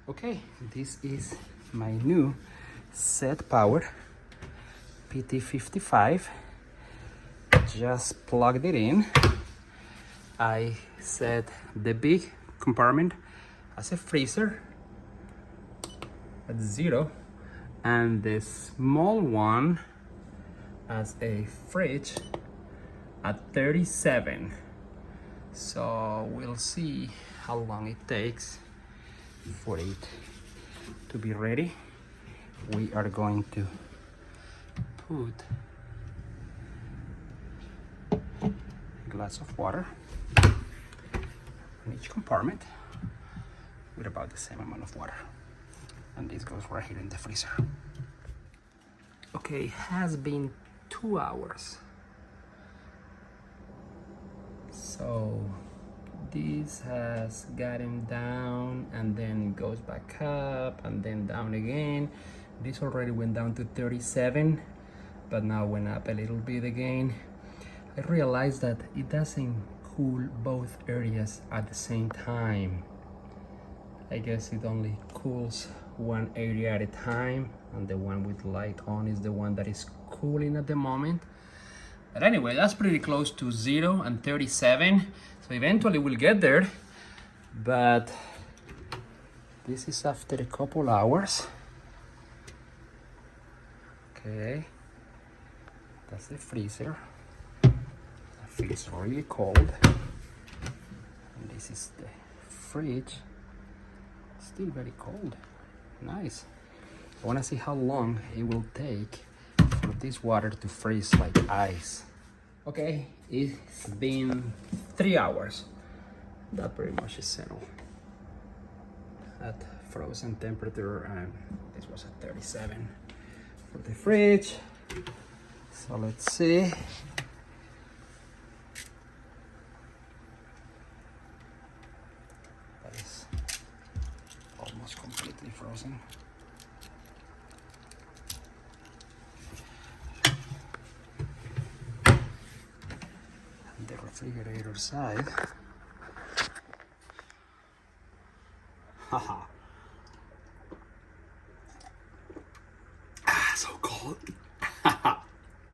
Okay, this is my new SetPower PT55. Just plugged it in. I set the big compartment as a freezer at 0 and the small one as a fridge at 37. So we'll see how long it takes for it to be ready. We are going to put a glass of water in each compartment with about the same amount of water, and this goes right here in the freezer. Okay, it has been 2 hours, so this has gotten down and then goes back up and then down again. This already went down to 37, but now went up a little bit again. I realized that it doesn't cool both areas at the same time. I guess it only cools one area at a time, and the one with light on is the one that is cooling at the moment. But anyway, that's pretty close to 0 and 37, so eventually we'll get there. But this is after a couple hours. Okay, that's the freezer. It feels really cold. And this is the fridge. Still very cold. Nice. I want to see how long it will take for this water to freeze like ice. Okay, it's been 3 hours. That pretty much is settled at frozen temperature, and this was at 37 for the fridge. So let's see. That is almost completely frozen. And the refrigerator side. Haha.